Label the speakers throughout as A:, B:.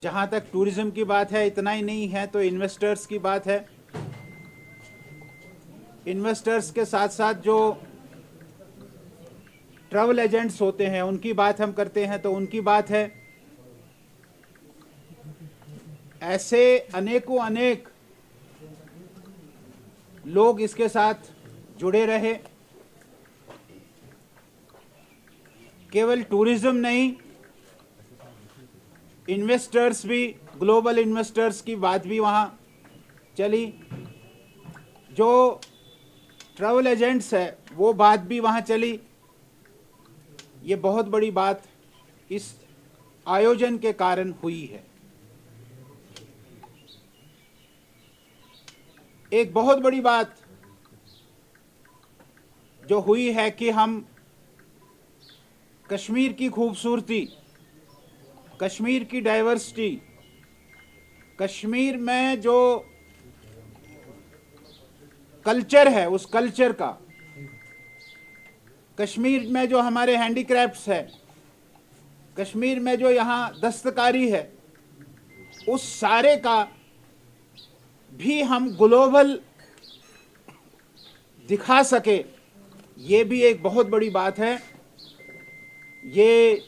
A: जहाँ तक टूरिज्म की बात है, इतना ही नहीं है तो इन्वेस्टर्स की बात है। इन्वेस्टर्स के साथ साथ जो ट्रैवल एजेंट्स होते हैं उनकी बात हम करते हैं तो उनकी बात है। ऐसे अनेकों अनेक लोग इसके साथ जुड़े रहे। केवल टूरिज्म नहीं, इन्वेस्टर्स भी, ग्लोबल इन्वेस्टर्स की बात भी वहाँ चली। जो ट्रैवल एजेंट्स है वो बात भी वहाँ चली। ये बहुत बड़ी बात इस आयोजन के कारण हुई है। एक बहुत बड़ी बात जो हुई है कि हम कश्मीर की खूबसूरती, कश्मीर की डाइवर्सिटी, कश्मीर में जो कल्चर है उस कल्चर का, कश्मीर में जो हमारे हैंडीक्राफ्ट्स है, कश्मीर में जो यहाँ दस्तकारी है, उस सारे का भी हम ग्लोबल दिखा सके, ये भी एक बहुत बड़ी बात है। ये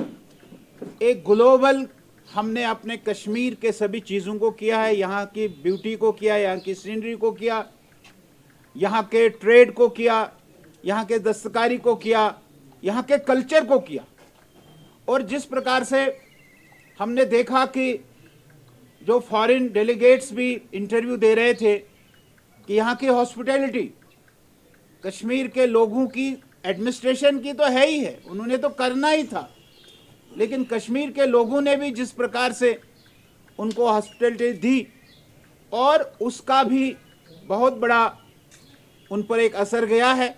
A: एक ग्लोबल हमने अपने कश्मीर के सभी चीज़ों को किया है, यहाँ की ब्यूटी को किया, यहाँ की सीनरी को किया, यहाँ के ट्रेड को किया, यहाँ के दस्तकारी को किया, यहाँ के कल्चर को किया। और जिस प्रकार से हमने देखा कि जो फॉरेन डेलीगेट्स भी इंटरव्यू दे रहे थे कि यहाँ की हॉस्पिटैलिटी, कश्मीर के लोगों की, एडमिनिस्ट्रेशन की तो है ही है, उन्होंने तो करना ही था, लेकिन कश्मीर के लोगों ने भी जिस प्रकार से उनको हॉस्पिटैलिटी दी और उसका भी बहुत बड़ा उन पर एक असर गया है।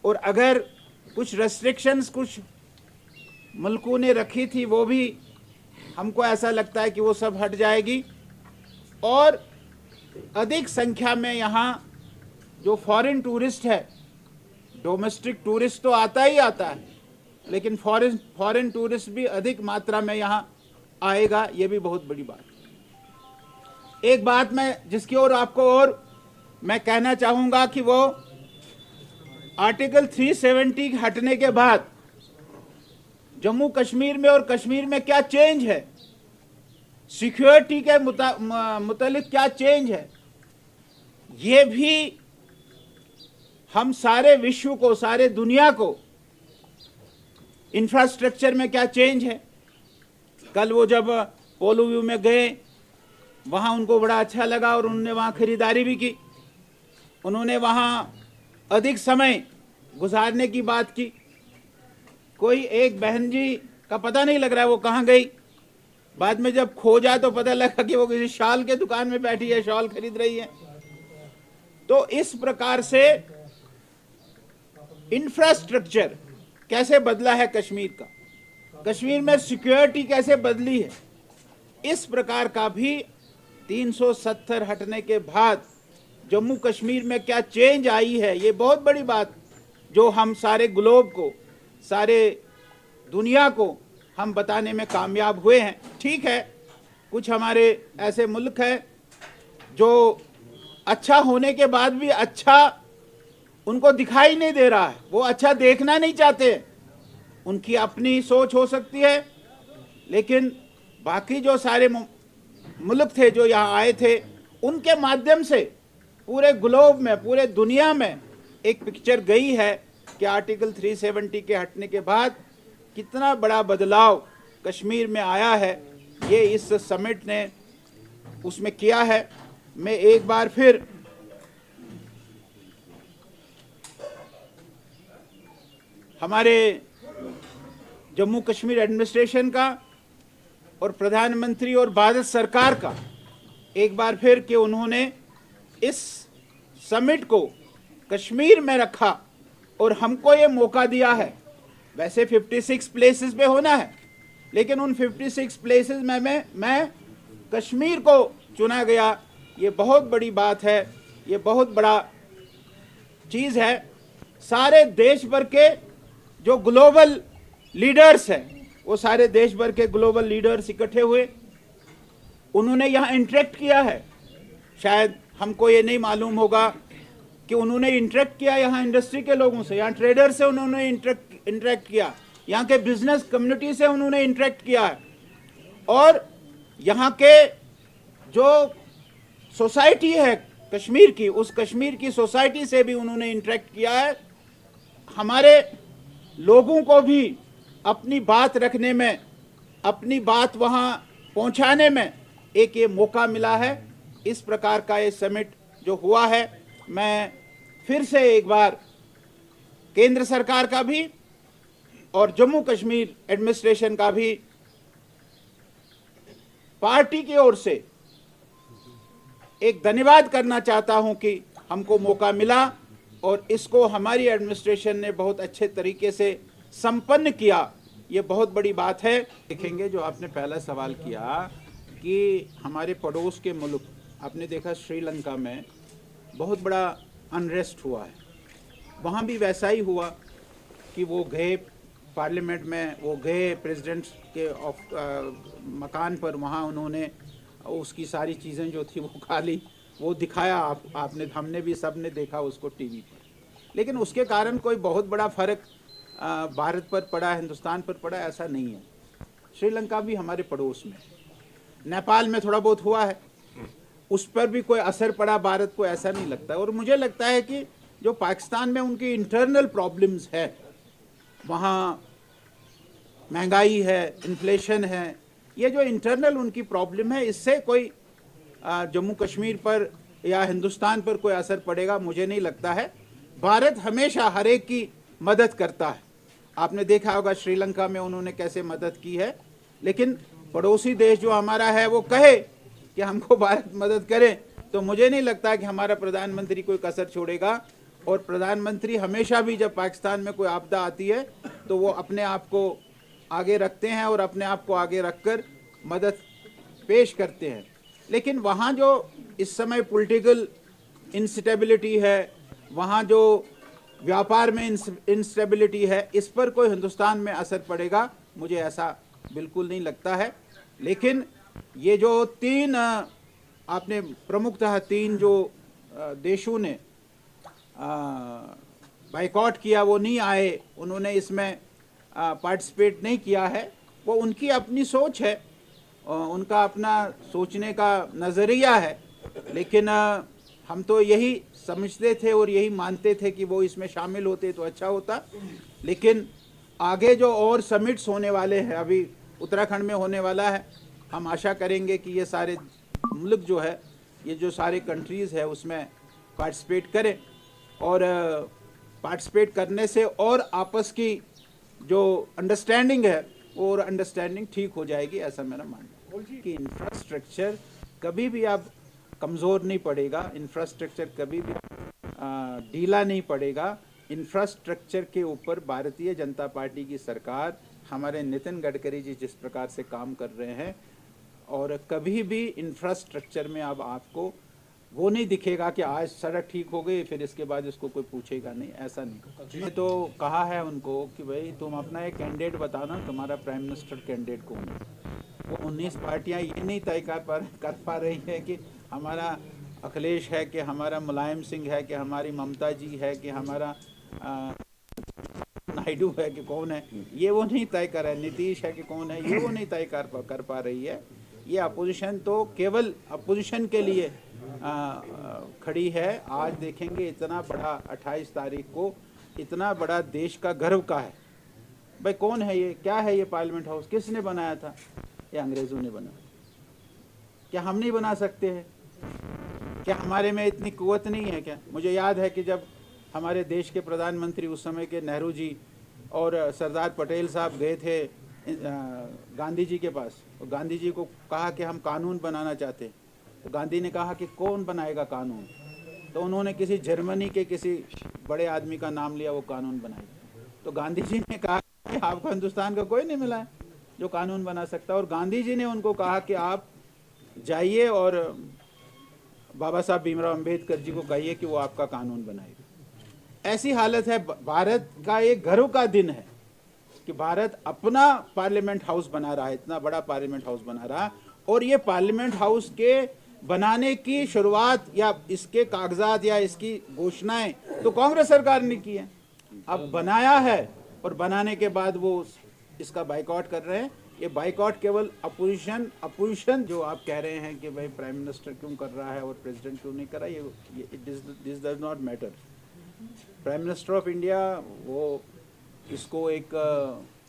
A: और अगर कुछ रेस्ट्रिक्शंस कुछ मुल्कों ने रखी थी वो भी हमको ऐसा लगता है कि वो सब हट जाएगी और अधिक संख्या में यहाँ जो फॉरेन टूरिस्ट है, डोमेस्टिक टूरिस्ट तो आता ही आता है, लेकिन फॉरेन टूरिस्ट भी अधिक मात्रा में यहाँ आएगा, ये भी बहुत बड़ी बात। एक बात मैं जिसकी ओर आपको और मैं कहना चाहूँगा कि वो आर्टिकल 370 हटने के बाद जम्मू कश्मीर में और कश्मीर में क्या चेंज है, सिक्योरिटी के मुतालिक क्या चेंज है, ये भी हम सारे विश्व को, सारे दुनिया को, इंफ्रास्ट्रक्चर में क्या चेंज है। कल वो जब पोलो व्यू में गए वहाँ उनको बड़ा अच्छा लगा और उन्होंने वहाँ खरीदारी भी की, उन्होंने वहाँ अधिक समय गुजारने की बात की। कोई एक बहन जी का पता नहीं लग रहा है वो कहाँ गई, बाद में जब खोजा तो पता लगा कि वो किसी शॉल के दुकान में बैठी है, शॉल खरीद रही है। तो इस प्रकार से इंफ्रास्ट्रक्चर कैसे बदला है कश्मीर का, कश्मीर में सिक्योरिटी कैसे बदली है, इस प्रकार का भी 370 हटने के बाद जम्मू कश्मीर में क्या चेंज आई है, ये बहुत बड़ी बात जो हम सारे ग्लोब को, सारे दुनिया को हम बताने में कामयाब हुए हैं। ठीक है, कुछ हमारे ऐसे मुल्क हैं जो अच्छा होने के बाद भी अच्छा उनको दिखाई नहीं दे रहा है, वो अच्छा देखना नहीं चाहते, उनकी अपनी सोच हो सकती है, लेकिन बाकी जो सारे मुल्क थे जो यहाँ आए थे उनके माध्यम से पूरे ग्लोब में, पूरे दुनिया में एक पिक्चर गई है कि आर्टिकल 370 के हटने के बाद कितना बड़ा बदलाव कश्मीर में आया है। ये इस समिट ने उसमें किया है। मैं एक बार फिर हमारे जम्मू कश्मीर एडमिनिस्ट्रेशन का और प्रधानमंत्री और भारत सरकार का एक बार फिर कि उन्होंने इस समिट को कश्मीर में रखा और हमको ये मौका दिया है। वैसे 56 प्लेसेस पे होना है, लेकिन उन 56 प्लेसेस में मैं कश्मीर को चुना गया। ये बहुत बड़ी बात है, ये बहुत बड़ा चीज़ है। सारे देश भर के जो ग्लोबल लीडर्स हैं वो सारे देश भर के ग्लोबल लीडर्स इकट्ठे हुए उन्होंने यहाँ इंटरेक्ट किया है। शायद हमको ये नहीं मालूम होगा कि उन्होंने इंटरेक्ट किया यहाँ इंडस्ट्री के लोगों से, यहाँ ट्रेडर से उन्होंने इंटरेक्ट किया, यहाँ के बिजनेस कम्युनिटी से उन्होंने इंटरेक्ट किया है, और यहाँ के जो सोसाइटी है कश्मीर की, उस कश्मीर की सोसाइटी से भी उन्होंने इंटरेक्ट किया है। हमारे लोगों को भी अपनी बात रखने में, अपनी बात वहाँ पहुँचाने में एक ये मौका मिला है। इस प्रकार का ये समिट जो हुआ है, मैं फिर से एक बार केंद्र सरकार का भी और जम्मू कश्मीर एडमिनिस्ट्रेशन का भी पार्टी की ओर से एक धन्यवाद करना चाहता हूं कि हमको मौका मिला और इसको हमारी एडमिनिस्ट्रेशन ने बहुत अच्छे तरीके से संपन्न किया। ये बहुत बड़ी बात है। देखेंगे जो आपने पहला सवाल किया कि हमारे पड़ोस के मुल्क, आपने देखा श्रीलंका में बहुत बड़ा अनरेस्ट हुआ है, वहाँ भी वैसा ही हुआ कि वो गए पार्लियामेंट में, वो गए प्रेसिडेंट के मकान पर, वहाँ उन्होंने उसकी सारी चीज़ें जो थी वो खा ली, वो दिखाया आपने, हमने भी सब ने देखा उसको टीवी पर। लेकिन उसके कारण कोई बहुत बड़ा फ़र्क भारत पर पड़ा, हिंदुस्तान पर पड़ा, ऐसा नहीं है। श्रीलंका भी हमारे पड़ोस में, नेपाल में थोड़ा बहुत हुआ है, उस पर भी कोई असर पड़ा भारत को, ऐसा नहीं लगता। और मुझे लगता है कि जो पाकिस्तान में उनकी इंटरनल प्रॉब्लम्स है, वहाँ महंगाई है, इन्फ्लेशन है, ये जो इंटरनल उनकी प्रॉब्लम है, इससे कोई जम्मू कश्मीर पर या हिंदुस्तान पर कोई असर पड़ेगा मुझे नहीं लगता है। भारत हमेशा हर एक की मदद करता है। आपने देखा होगा श्रीलंका में उन्होंने कैसे मदद की है। लेकिन पड़ोसी देश जो हमारा है वो कहे कि हमको भारत मदद करे, तो मुझे नहीं लगता कि हमारा प्रधानमंत्री कोई कसर छोड़ेगा। और प्रधानमंत्री हमेशा भी जब पाकिस्तान में कोई आपदा आती है तो वो अपने आप को आगे रखते हैं और अपने आप को आगे रखकर मदद पेश करते हैं। लेकिन वहाँ जो इस समय पॉलिटिकल इंस्टेबिलिटी है, वहाँ जो व्यापार में इंस्टेबिलिटी है, इस पर कोई हिंदुस्तान में असर पड़ेगा मुझे ऐसा बिल्कुल नहीं लगता है। लेकिन ये जो तीन आपने प्रमुखतः तीन जो देशों ने बाइकॉट किया, वो नहीं आए, उन्होंने इसमें पार्टिसिपेट नहीं किया है, वो उनकी अपनी सोच है, उनका अपना सोचने का नज़रिया है। लेकिन हम तो यही समझते थे और यही मानते थे कि वो इसमें शामिल होते तो अच्छा होता। लेकिन आगे जो और समिट्स होने वाले हैं, अभी उत्तराखंड में होने वाला है, हम आशा करेंगे कि ये सारे मुल्क जो है, ये जो सारे कंट्रीज़ है उसमें पार्टिसिपेट करें, और पार्टिसिपेट करने से और आपस की जो अंडरस्टैंडिंग है वो और अंडरस्टैंडिंग ठीक हो जाएगी, ऐसा मेरा मानना है। कि इंफ्रास्ट्रक्चर कभी भी अब कमज़ोर नहीं पड़ेगा, इंफ्रास्ट्रक्चर कभी भी ढीला नहीं पड़ेगा। इंफ्रास्ट्रक्चर के ऊपर भारतीय जनता पार्टी की सरकार, हमारे नितिन गडकरी जी जिस प्रकार से काम कर रहे हैं, और कभी भी इंफ्रास्ट्रक्चर में अब आपको वो नहीं दिखेगा कि आज सड़क ठीक हो गई फिर इसके बाद इसको कोई पूछेगा नहीं, ऐसा नहीं। मैं तो कहा है उनको कि भाई तुम अपना एक कैंडिडेट बताना, तुम्हारा प्राइम मिनिस्टर कैंडिडेट कौन है। वो 19 पार्टियां ये नहीं तय कर पा रही है कि हमारा अखिलेश है, कि हमारा मुलायम सिंह है, कि हमारी ममता जी है, कि हमारा नायडू है, कि कौन है, ये वो नहीं तय कर रहा है, नीतीश है कि कौन है, ये वो नहीं तय कर पा रही है। ये अपोजिशन तो केवल अपोजिशन के लिए खड़ी है। आज देखेंगे इतना बड़ा 28 तारीख को इतना बड़ा देश का गर्व का है। भाई कौन है ये, क्या है ये पार्लियामेंट हाउस, किसने बनाया था? ये अंग्रेज़ों ने बनाया। क्या हम नहीं बना सकते हैं? क्या हमारे में इतनी कुव्वत नहीं है क्या? मुझे याद है कि जब हमारे देश के प्रधानमंत्री उस समय के नेहरू जी और सरदार पटेल साहब गए थे गांधी जी के पास, और गांधी जी को कहा कि हम कानून बनाना चाहते हैं, तो गांधी ने कहा कि कौन बनाएगा कानून? तो उन्होंने किसी जर्मनी के किसी बड़े आदमी का नाम लिया, वो कानून बनाएगा। तो गांधी जी ने कहा कि आपको हिंदुस्तान का कोई नहीं मिला है जो कानून बना सकता। और गांधी जी ने उनको कहा कि आप जाइए और बाबा साहब भीमराव अम्बेडकर जी को कहिए कि वो आपका कानून बनाएगा। ऐसी हालत है। भारत का एक गर्व का दिन है कि भारत अपना पार्लियामेंट हाउस बना रहा है, इतना बड़ा पार्लियामेंट हाउस बना रहा है, और ये पार्लियामेंट हाउस के बनाने की शुरुआत या इसके कागजात या इसकी घोषणाएं तो कांग्रेस सरकार ने की है। अब बनाया है और बनाने के बाद वो इसका बाइकआउट कर रहे हैं। ये बाइकआउट केवल अपोजिशन जो आप कह रहे हैं कि भाई प्राइम मिनिस्टर क्यों कर रहा है और प्रेसिडेंट क्यों नहीं कर रहा, ये this does not matter. Prime minister of India वो इसको एक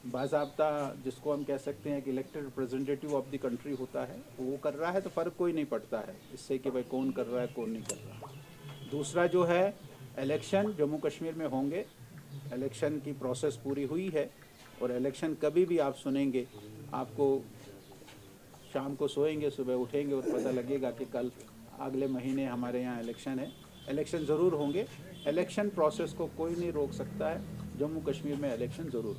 A: बाज़ाब्ता जिसको हम कह सकते हैं कि elected representative of the country होता है, वो कर रहा है तो फ़र्क कोई नहीं पड़ता है इससे कि भाई कौन कर रहा है कौन नहीं कर रहा। दूसरा जो है इलेक्शन जम्मू कश्मीर में होंगे, इलेक्शन की प्रोसेस पूरी हुई है और इलेक्शन कभी भी आप सुनेंगे, आपको शाम को सोएंगे सुबह उठेंगे और पता लगेगा कि कल अगले महीने हमारे यहाँ इलेक्शन है। इलेक्शन ज़रूर होंगे, इलेक्शन प्रोसेस को कोई नहीं रोक सकता है, जम्मू कश्मीर में इलेक्शन ज़रूर।